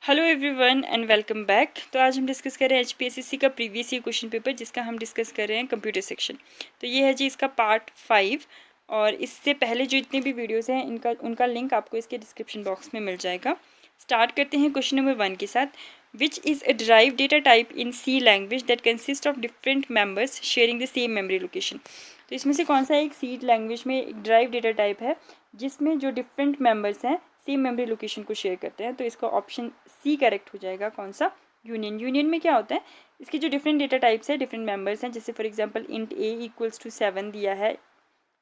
Hello everyone and welcome back. तो आज हम डिस्कस कर रहे हैं एचपीएससी का प्रीवियस ईयर क्वेश्चन पेपर, जिसका हम डिस्कस कर रहे हैं कंप्यूटर सेक्शन। तो ये है जी इसका पार्ट 5। और इससे पहले जो इतने भी वीडियोस हैं उनका लिंक आपको इसके डिस्क्रिप्शन बॉक्स में मिल जाएगा। स्टार्ट करते हैं क्वेश्चन नंबर 1 के साथ। Which is a derived data type in C language that consist of different members sharing the same memory location. तो इसमें से कौन सा एक सी लैंग्वेज में एक डिराइव डेटा टाइप है जिसमें जो डिफरेंट मेम्बर्स हैं सेम मेमोरी लोकेशन को शेयर करते हैं? तो इसका ऑप्शन सी करेक्ट हो जाएगा। कौन सा? यूनियन। यूनियन में क्या होता है, इसके जो डिफरेंट डेटा टाइप्स है, डिफरेंट मेंबर्स हैं, जैसे for example int a equals to 7 दिया है,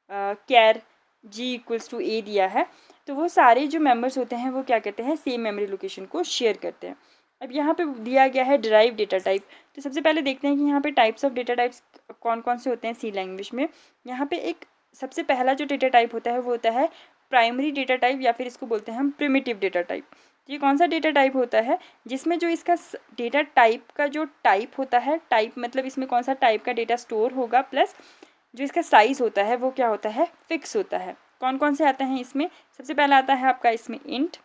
कैर जी इक्वल्स टू ए दिया है, तो वो सारे जो मेंबर्स होते हैं वो क्या कहते हैं, सेम मेमोरी लोकेशन को शेयर करते हैं। अब यहाँ पे दिया गया है डिराइव डेटा टाइप। तो सबसे पहले देखते हैं कि यहाँ पे टाइप्स ऑफ डेटा टाइप्स कौन कौन से होते हैं सी लैंग्वेज में। यहाँ पे एक सबसे पहला जो डेटा टाइप होता है वो होता है प्राइमरी डेटा टाइप, या फिर इसको बोलते हैं हम प्रिमिटिव डेटा टाइप। ये कौन सा डेटा टाइप होता है, जिसमें जो इसका डेटा टाइप का जो टाइप होता है, टाइप मतलब इसमें कौन सा टाइप का डेटा स्टोर होगा, प्लस जो इसका साइज होता है वो क्या होता है, फिक्स होता है। कौन कौन से आते हैं इसमें? सबसे पहला आता है आपका इसमें इंट।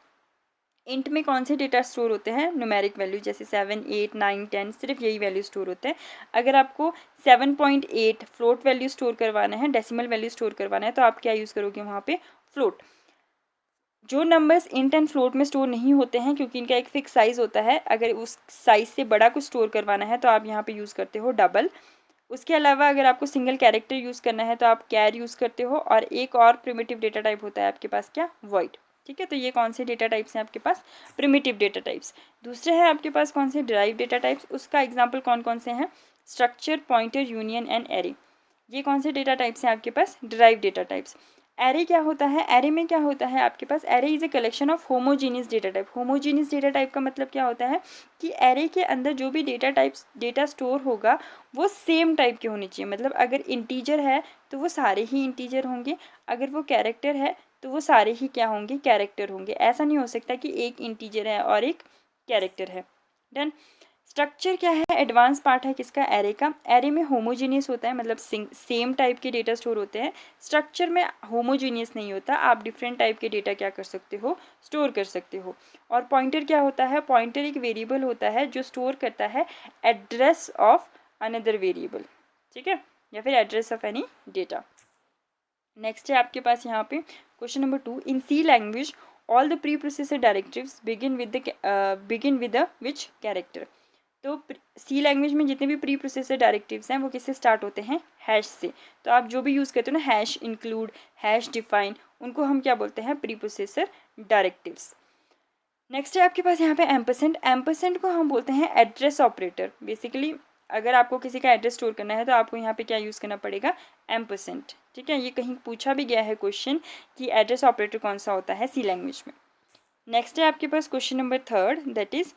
इंट में कौन से डेटा स्टोर होते हैं? न्यूमेरिक वैल्यू, जैसे 7, 8, 9, 10, सिर्फ यही वैल्यू स्टोर होते हैं। अगर आपको 7.8 फ्लोट वैल्यू स्टोर करवाना है, डेसिमल वैल्यू स्टोर करवाना है, तो आप क्या यूज़ करोगे वहाँ पे? फ्लोट। जो नंबर्स इंट एंड फ्लोट में स्टोर नहीं होते हैं, क्योंकि इनका एक फिक्स साइज़ होता है, अगर उस साइज़ से बड़ा कुछ स्टोर करवाना है तो आप यहाँ पे यूज़ करते हो डबल। उसके अलावा अगर आपको सिंगल कैरेक्टर यूज़ करना है तो आप कैर यूज़ करते हो, और एक और प्रिमिटिव डेटा टाइप होता है आपके पास, क्या? वॉइड। ठीक है, तो ये कौन से डेटा टाइप्स हैं आपके पास? Primitive data types. दूसरे हैं आपके पास कौन से? Derive data types. उसका एग्जाम्पल कौन कौन से हैं? Structure, pointer, union and array. ये कौन से डेटा टाइप्स हैं आपके पास? Derive data types. एरे क्या होता है? एरे में क्या होता है आपके पास? Array is a collection of homogeneous data type. Homogeneous data type का मतलब क्या होता है कि एरे के अंदर जो भी डेटा स्टोर होगा वो सेम टाइप के होने चाहिए। मतलब अगर इंटीजर है तो वो सारे ही इंटीजर होंगे, अगर वो कैरेक्टर है तो वो सारे ही क्या होंगे? कैरेक्टर होंगे। ऐसा नहीं हो सकता कि एक इंटीजर है और एक कैरेक्टर है। डन। स्ट्रक्चर क्या है? एडवांस पार्ट है किसका? एरे का। एरे में होमोजीनियस होता है, मतलब सेम टाइप के डेटा स्टोर होते हैं। स्ट्रक्चर में होमोजीनियस नहीं होता, आप डिफरेंट टाइप के डेटा क्या कर सकते हो? स्टोर कर सकते हो। और पॉइंटर क्या होता है? पॉइंटर एक वेरिएबल होता है जो स्टोर करता है एड्रेस ऑफ अनदर वेरिएबल, ठीक है, या फिर address of any data. Next है आपके पास यहाँ पे question number 2। In C language all the preprocessor directives begin with which character. तो सी लैंग्वेज में जितने भी प्री प्रोसेसर डायरेक्टिव्स हैं वो किससे स्टार्ट होते हैं? हैश से। तो आप जो भी यूज़ करते हो ना, हैश इंक्लूड, हैश डिफाइन, उनको हम क्या बोलते हैं? Pre processor directives. नेक्स्ट है आपके पास यहाँ पे एम्परसेंड। एम्परसेंड को हम बोलते हैं एड्रेस ऑपरेटर। बेसिकली अगर आपको किसी का एड्रेस स्टोर करना है तो आपको यहाँ पे क्या यूज़ करना पड़ेगा? एम्परसेंड। ठीक है, ये कहीं पूछा भी गया है क्वेश्चन कि एड्रेस ऑपरेटर कौन सा होता है सी लैंग्वेज में। नेक्स्ट है आपके पास question number 3, that is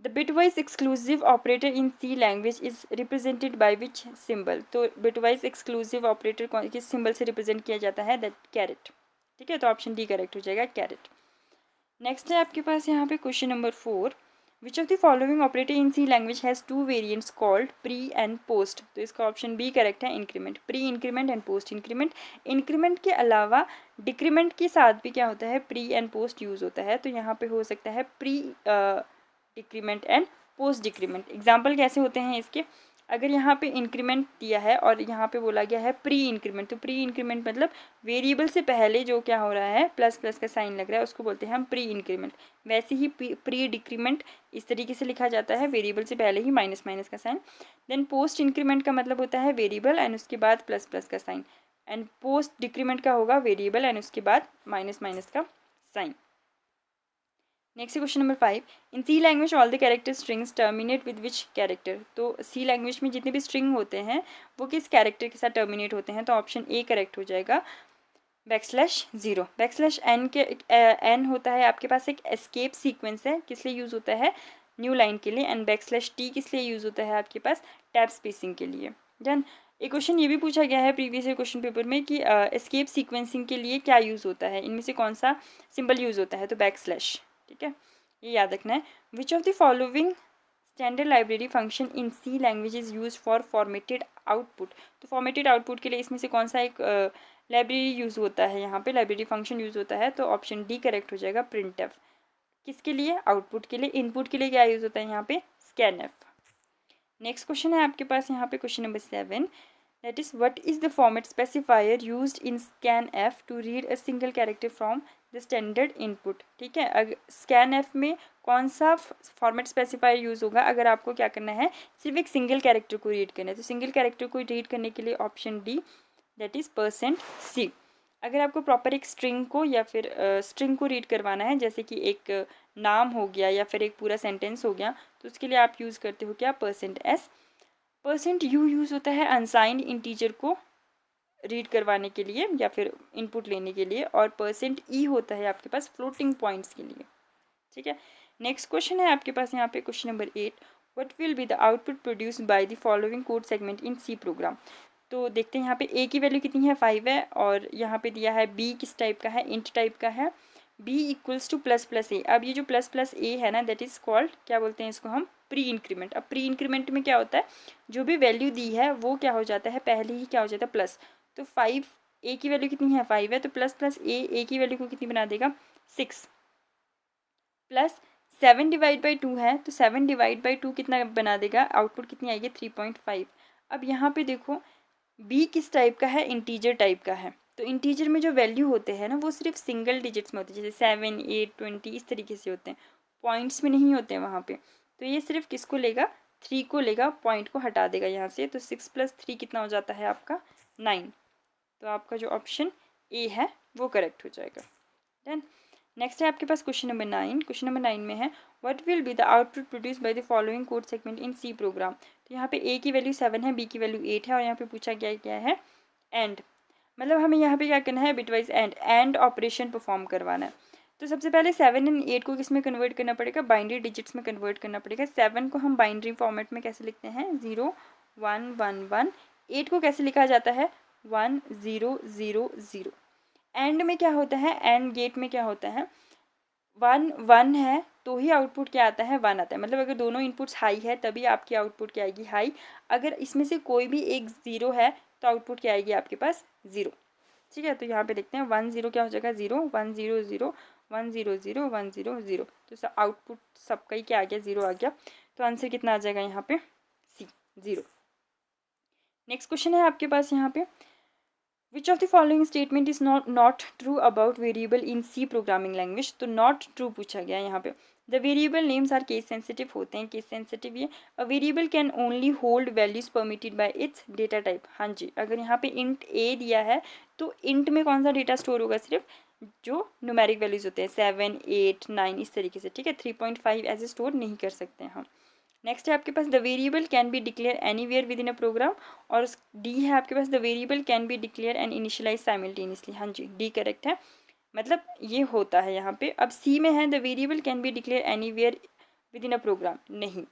the bitwise exclusive operator in C language is represented by which symbol. तो बिटवाइज एक्सक्लूसिव ऑपरेटर किस सिंबल से रिप्रेजेंट किया जाता है? That caret. ठीक है, तो ऑप्शन डी करेक्ट हो जाएगा, कैरेट। नेक्स्ट है आपके पास यहाँ पे question number 4। Which of the following operator in C language has two variants called pre and post. तो इसका ऑप्शन बी करेक्ट है, increment. Pre increment and post increment. Increment के अलावा डिक्रीमेंट के साथ भी क्या होता है? प्री एंड पोस्ट यूज़ होता है। तो यहाँ पे हो सकता है pre decrement and post decrement. Example कैसे होते हैं इसके? अगर यहाँ पे इंक्रीमेंट दिया है और यहाँ पे बोला गया है प्री इंक्रीमेंट, तो प्री इंक्रीमेंट मतलब वेरिएबल से पहले जो क्या हो रहा है, प्लस प्लस का साइन लग रहा है, उसको बोलते हैं हम प्री इंक्रीमेंट। वैसे ही प्री डिक्रीमेंट इस तरीके से लिखा जाता है, वेरिएबल से पहले ही माइनस माइनस का साइन। देन पोस्ट इंक्रीमेंट का मतलब होता है वेरिएबल एंड उसके बाद प्लस प्लस का साइन, एंड पोस्ट डिक्रीमेंट का होगा वेरिएबल एंड उसके बाद माइनस माइनस का sign. Next question number 5। In C language all the character strings terminate with which character. तो सी लैंग्वेज में जितने भी स्ट्रिंग होते हैं वो किस कैरेक्टर के साथ टर्मिनेट होते हैं? तो ऑप्शन ए करेक्ट हो जाएगा, \0। \n के n होता है आपके पास एक एस्केप सीक्वेंस है, किस लिए यूज़ होता है? न्यू लाइन के लिए। एंड \t किस लिए यूज़ होता है आपके पास? टैब स्पेसिंग के लिए। डन। एक क्वेश्चन ये भी पूछा गया है प्रीवियस ईयर क्वेश्चन पेपर में कि एस्केप सीक्वेंसिंग के लिए क्या यूज़ होता है, इनमें से कौन सा सिंबल यूज़ होता है? तो \। ठीक है, ये याद रखना है। Which of the following standard library function in C language is use for formatted output. तो फॉर्मेटेड आउटपुट के लिए इसमें से कौन सा एक लाइब्रेरी यूज़ होता है? यहाँ पे लाइब्रेरी फंक्शन यूज़ होता है, तो ऑप्शन डी करेक्ट हो जाएगा, प्रिंटफ। किसके लिए? आउटपुट के लिए। इनपुट के लिए क्या यूज़ होता है यहाँ पे? स्कैनफ। नेक्स्ट क्वेश्चन है आपके पास यहाँ पे question number 7, that is what is the format specifier used in scanf to read a single character from the standard input. ठीक है, अगर स्कैनफ में कौन सा फॉर्मेट स्पेसिफायर यूज़ होगा अगर आपको क्या करना है? सिर्फ एक सिंगल कैरेक्टर को रीड करना है। तो सिंगल कैरेक्टर को रीड करने के लिए option D, that is %C। अगर आपको प्रॉपर एक स्ट्रिंग को या फिर स्ट्रिंग को रीड करवाना है, जैसे कि एक नाम हो गया या फिर एक पूरा सेंटेंस हो गया, तो उसके लिए आप यूज़ करते हो क्या? %S। %U यूज़ होता है अनसाइंड इंटीजर को रीड करवाने के लिए या फिर इनपुट लेने के लिए, और %E होता है आपके पास फ्लोटिंग पॉइंट्स के लिए। ठीक है, नेक्स्ट क्वेश्चन है आपके पास यहाँ पे question number 8, what will be the output produced by the following code segment in C program. तो देखते हैं यहाँ पे ए की वैल्यू कितनी है? 5 है, और यहाँ पे दिया है बी किस टाइप का है? इंट टाइप का है। B equals to ++a। अब ये जो ++a है ना, दैट इज़ कॉल्ड, क्या बोलते हैं इसको हम? Pre increment. अब प्री इंक्रीमेंट में क्या होता है? जो भी वैल्यू दी है वो क्या हो जाता है? पहले ही क्या हो जाता है? प्लस। तो 5, ए की वैल्यू कितनी है? 5 है, तो ++a ए की वैल्यू को कितनी बना देगा? 6 प्लस 7 डिवाइड बाई 2 है, तो 7 डिवाइड बाई 2 कितना बना देगा? आउटपुट कितनी आएगी? 3.5। अब यहाँ पे देखो बी किस टाइप का है? इंटीजर टाइप का है। तो इंटीजर में जो वैल्यू होते हैं ना, वो सिर्फ सिंगल डिजिट्स में होते हैं, जैसे 7, 8, 20 इस तरीके से होते हैं, पॉइंट्स में नहीं होते हैं वहाँ पे। तो ये सिर्फ किसको लेगा? 3 को लेगा, पॉइंट को हटा देगा यहाँ से। तो 6 + 3 कितना हो जाता है आपका? 9। तो आपका जो ऑप्शन ए है वो करेक्ट हो जाएगा। डन। नेक्स्ट है आपके पास क्वेश्चन नंबर 9। क्वेश्चन नंबर 9 में है what will be the output produce by the following code segment in C program. तो यहाँ पे ए की वैल्यू 7 है, बी की वैल्यू 8 है, और यहाँ पे पूछा क्या है? एंड। मतलब हमें यहाँ पे क्या करना है? बिटवाइज एंड ऑपरेशन परफॉर्म करवाना है। तो सबसे पहले 7 और 8 को किस में कन्वर्ट करना पड़ेगा? बाइनरी डिजिट्स में कन्वर्ट करना पड़ेगा। 7 को हम बाइनरी फॉर्मेट में कैसे लिखते हैं? 0 1 1 1। 8 को कैसे लिखा जाता है? 1 0 0 0। एंड में क्या होता है? एंड गेट में क्या होता है? 1 1 है तो ही आउटपुट क्या आता है? 1 आता है। मतलब अगर दोनों इनपुट्स हाई है तभी आपकी आउटपुट क्या आएगी? हाई। अगर इसमें से कोई भी एक 0 है तो आउटपुट क्या आएगी आपके पास? 0। ठीक है, तो यहाँ पे देखते हैं 1 0 क्या हो जाएगा? 0 1 0 0 1 0 0 1 0 0। तो आउटपुट सबका ही क्या आ गया? 0 आ गया। तो आंसर कितना आ जाएगा यहाँ पे? सी, 0। नेक्स्ट क्वेश्चन है आपके पास यहाँ पे Which of the following statement is not true about variable in C programming language। तो not true पूछा गया यहाँ पे। The variable names are case sensitive होते हैं, case sensitive ये। A variable can only hold values permitted by its data type। हाँ जी, अगर यहाँ पे int a दिया है तो int में कौन सा डेटा स्टोर होगा? सिर्फ जो न्यूमेरिक वैल्यूज होते हैं 7 8 9 इस तरीके से। ठीक है, 3.5 ऐसे स्टोर नहीं कर सकते हैं हम। नेक्स्ट है आपके पास the variable can be declare anywhere within a program, और डी है आपके पास the variable can be declare and initialize simultaneously. हाँ जी, डी करेक्ट है। मतलब ये होता है यहाँ पे। अब सी में है the variable can be declare anywhere within a program. नहीं,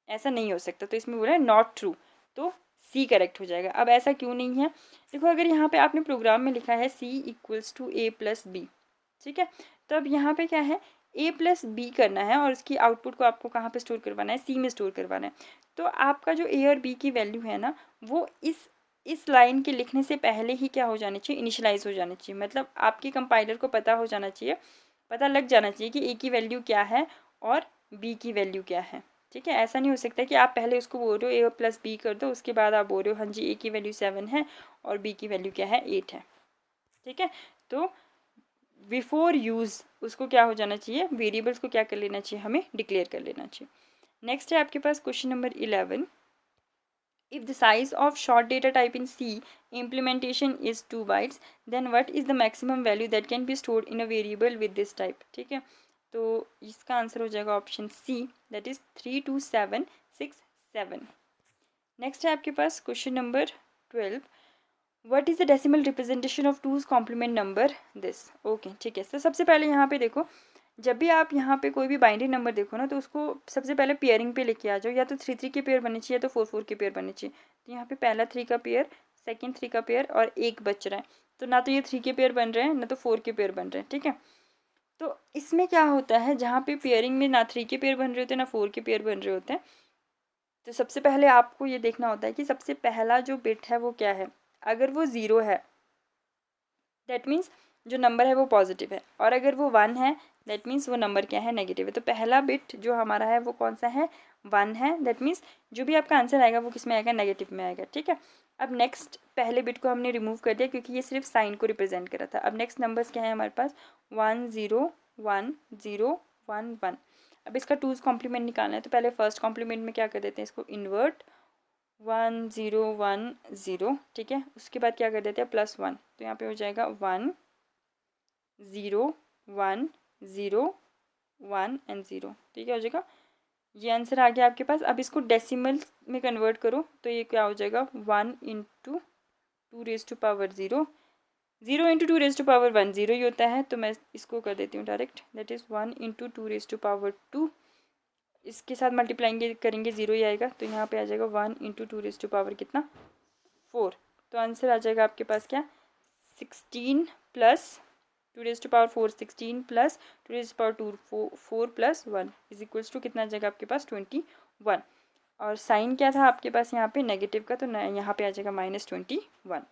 ऐसा नहीं हो सकता, तो इसमें बोला है नॉट ट्रू, तो सी करेक्ट हो जाएगा। अब ऐसा क्यों नहीं है? देखो, अगर यहाँ पे आपने प्रोग्राम में लिखा है C equals to A plus B, ठीक है, तो अब यहाँ पे क्या है? ए प्लस बी करना है, और इसकी आउटपुट को आपको कहाँ पे स्टोर करवाना है? सी में स्टोर करवाना है। तो आपका जो ए और बी की वैल्यू है ना, वो इस लाइन के लिखने से पहले ही क्या हो जानी चाहिए? इनिशियलाइज हो जानी चाहिए। मतलब आपके कंपाइलर को पता हो जाना चाहिए, पता लग जाना चाहिए कि ए की वैल्यू क्या है और बी की वैल्यू क्या है। ठीक है, ऐसा नहीं हो सकता कि आप पहले उसको बोल रहे हो ए प्लस बी कर दो, उसके बाद आप बोल रहे हो हाँ जी ए की वैल्यू 7 है और बी की वैल्यू क्या है? 8 है। ठीक है, तो बिफोर यूज़ उसको क्या हो जाना चाहिए? वेरिएबल्स को क्या कर लेना चाहिए? हमें डिक्लेयर कर लेना चाहिए। नेक्स्ट है आपके पास question number 11। If the size of short data type in C implementation is 2 bytes, then what is the maximum value that can be stored in a variable with this type। ठीक है, तो इसका answer हो जाएगा option C, that is 32767। Next है आपके पास question number 12। What is the decimal representation of two's complement number this. Okay, ठीक है। तो सबसे पहले यहाँ पे देखो, जब भी आप यहाँ पे कोई भी बाइनरी नंबर देखो ना, तो उसको सबसे पहले पेयरिंग पे लेके आ जाओ। या तो 3 3 के पेयर बनने चाहिए, या तो 4 4 के पेयर बनने चाहिए। तो यहाँ पे पहला 3 का पेयर, सेकंड 3 का पेयर, और एक बच रहा है। तो ना तो ये 3 के पेयर बन रहे हैं, ना तो 4 के पेयर बन रहे हैं। ठीक है, तो इसमें क्या होता है, जहाँ पे पेयरिंग में ना 3 के पेयर बन रहे होते हैं, ना 4 के पेयर बन रहे होते हैं, तो सबसे पहले आपको ये देखना होता है कि सबसे पहला जो बिट है वो क्या है। अगर वो 0 है, दैट मीन्स जो नंबर है वो पॉजिटिव है, और अगर वो 1 है दैट मीन्स वो नंबर क्या है, नेगेटिव है। तो पहला बिट जो हमारा है वो कौन सा है, 1 है। दैट मीन्स जो भी आपका आंसर आएगा वो किस में आएगा, नेगेटिव में आएगा, ठीक है। अब नेक्स्ट पहले बिट को हमने रिमूव कर दिया क्योंकि ये सिर्फ साइन को रिप्रेजेंट कर रहा था। अब नेक्स्ट नंबर्स क्या है हमारे पास, 1 0 1 0 1 1। अब इसका 2's कॉम्प्लीमेंट निकालना है तो पहले फर्स्ट कॉम्प्लीमेंट में क्या कर देते हैं, इसको इन्वर्ट 1 0 1 0, ठीक है। उसके बाद क्या कर देते हैं, +1, तो यहाँ पे हो जाएगा 1 0 1 0 1 एंड 0, ठीक है, हो जाएगा। ये आंसर आ गया आपके पास। अब इसको डेसिमल में कन्वर्ट करो तो ये क्या हो जाएगा, 1 × 2⁻0, 0 × 2⁻1 0 ही होता है, तो मैं इसको कर देती हूँ डायरेक्ट, दैट इज़ 1 × 2⁻2। इसके साथ मल्टीप्लाइंग करेंगे 0 ही आएगा, तो यहाँ पे आ जाएगा 1 × 2⁻, कितना, 4। तो आंसर आ जाएगा आपके पास क्या, 16 + 2⁻4, 16 + 2⁻2 4 + 1 = कितना आ जाएगा आपके पास, 21। और साइन क्या था आपके पास यहाँ पे, नेगेटिव का, तो यहाँ पे आ जाएगा -21।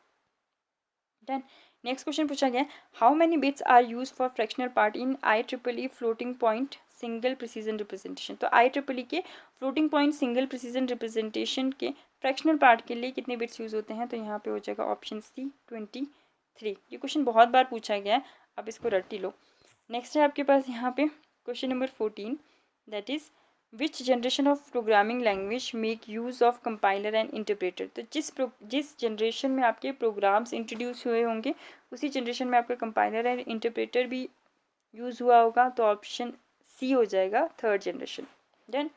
डन। नेक्स्ट क्वेश्चन पूछा गया, how many bits are use for fractional part in IEEE floating point single precision representation. तो IEEE के floating point single precision representation के फ्रैक्शनल पार्ट के लिए कितने बिट्स यूज होते हैं, तो यहाँ पे हो जाएगा ऑप्शन सी 23। ये क्वेश्चन बहुत बार पूछा गया है, आप इसको रट ही लो। नेक्स्ट है आपके पास यहाँ पे question number 14, that is which generation of programming language make use of compiler and interpreter. तो जिस जनरेशन में आपके प्रोग्राम्स इंट्रोड्यूस हुए होंगे उसी जनरेशन में आपका कंपाइलर एंड इंटरप्रेटर भी यूज़ हुआ होगा, तो ऑप्शन सी हो जाएगा, 3rd जनरेशन। देन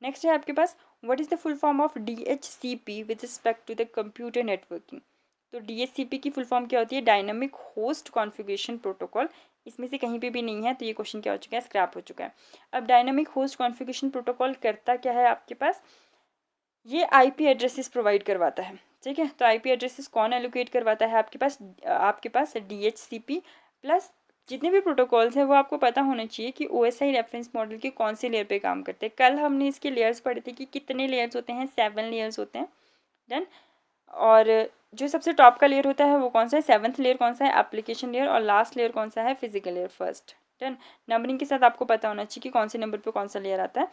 नेक्स्ट है आपके पास, what is the full form of DHCP with respect to the computer networking. तो DHCP की फुल फॉर्म क्या होती है, डायनामिक होस्ट कॉन्फ़िगरेशन प्रोटोकॉल। इसमें से कहीं पे भी नहीं है, तो ये क्वेश्चन क्या हो चुका है, स्क्रैप हो चुका है। अब डायनामिक होस्ट कॉन्फ़िगरेशन प्रोटोकॉल करता क्या है आपके पास, ये IP एड्रेसेस प्रोवाइड करवाता है, ठीक है। तो IP एड्रेसेस कौन एलोकेट करवाता है आपके पास DHCP प्लस जितने भी प्रोटोकॉल्स हैं वो आपको पता होना चाहिए कि OSI रेफरेंस मॉडल के कौन से लेयर पे काम करते हैं। कल हमने इसके लेयर्स पढ़े थे कि कितने लेयर्स होते हैं, 7 लेयर्स होते हैं। डन। और जो सबसे टॉप का लेयर होता है वो कौन सा है, 7th लेयर कौन सा है, एप्लीकेशन लेयर, और लास्ट लेयर कौन सा है, physical layer, first. Done. Numbering के साथ आपको पता होना चाहिए कि कौन से नंबर पे कौन सा लेयर आता है।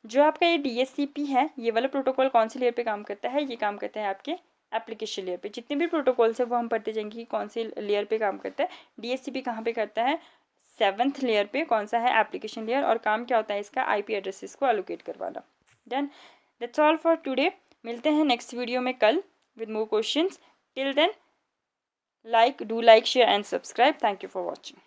जो आपका ये DHCP है, ये वाला प्रोटोकॉल कौन से लेयर पे काम करता है, ये काम करता है आपके एप्लीकेशन लेयर पे। जितने भी प्रोटोकॉल्स है वो हम पढ़ते जाएंगे कि कौन से लेयर पे काम करता है। DHCP कहाँ पे करता है, 7th लेयर पे, कौन सा है, एप्लीकेशन लेयर, और काम क्या होता है इसका, IP एड्रेसेस को एलोकेट करवाना। Done. That's all for today. मिलते हैं नेक्स्ट वीडियो में कल with more questions. Till then, do like, share and subscribe. Thank you for watching.